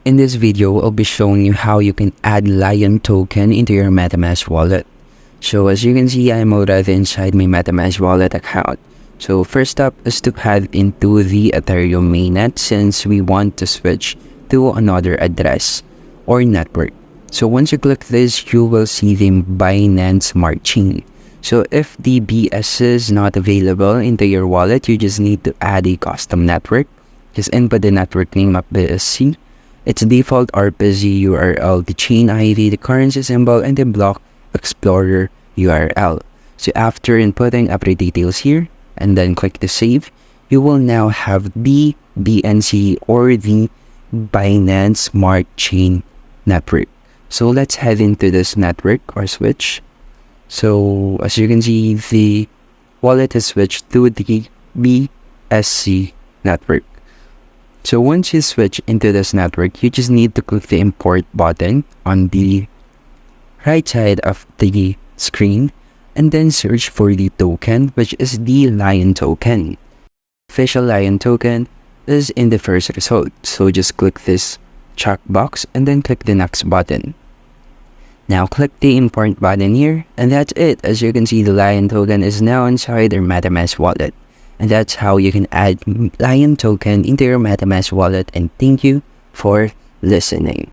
In this video, I'll be showing you how you can add Lion token into your Metamask wallet. So as you can see, I'm already inside my Metamask wallet account. So first up is to head into the Ethereum mainnet since we want to switch to another address or network. So once you click this, you will see the Binance Smart Chain. So if the BS is not available into your wallet, you just need to add a custom network. Just input the network name of BSC, its default RPC URL, the chain ID, the currency symbol, and the block explorer URL. So after inputting every details here, and then click the save, you will now have the BNC or the Binance Smart Chain network. So let's head into this network or switch. So as you can see, the wallet has switched to the BSC network. So once you switch into this network, you just need to click the import button on the right side of the screen and then search for the token, which is the Lion token. Official Lion token is in the first result. So just click this checkbox and then click the next button. Now click the import button here, and that's it. As you can see, the Lion token is now inside your Metamask wallet. And that's how you can add Lion token into your Metamask wallet. And thank you for listening.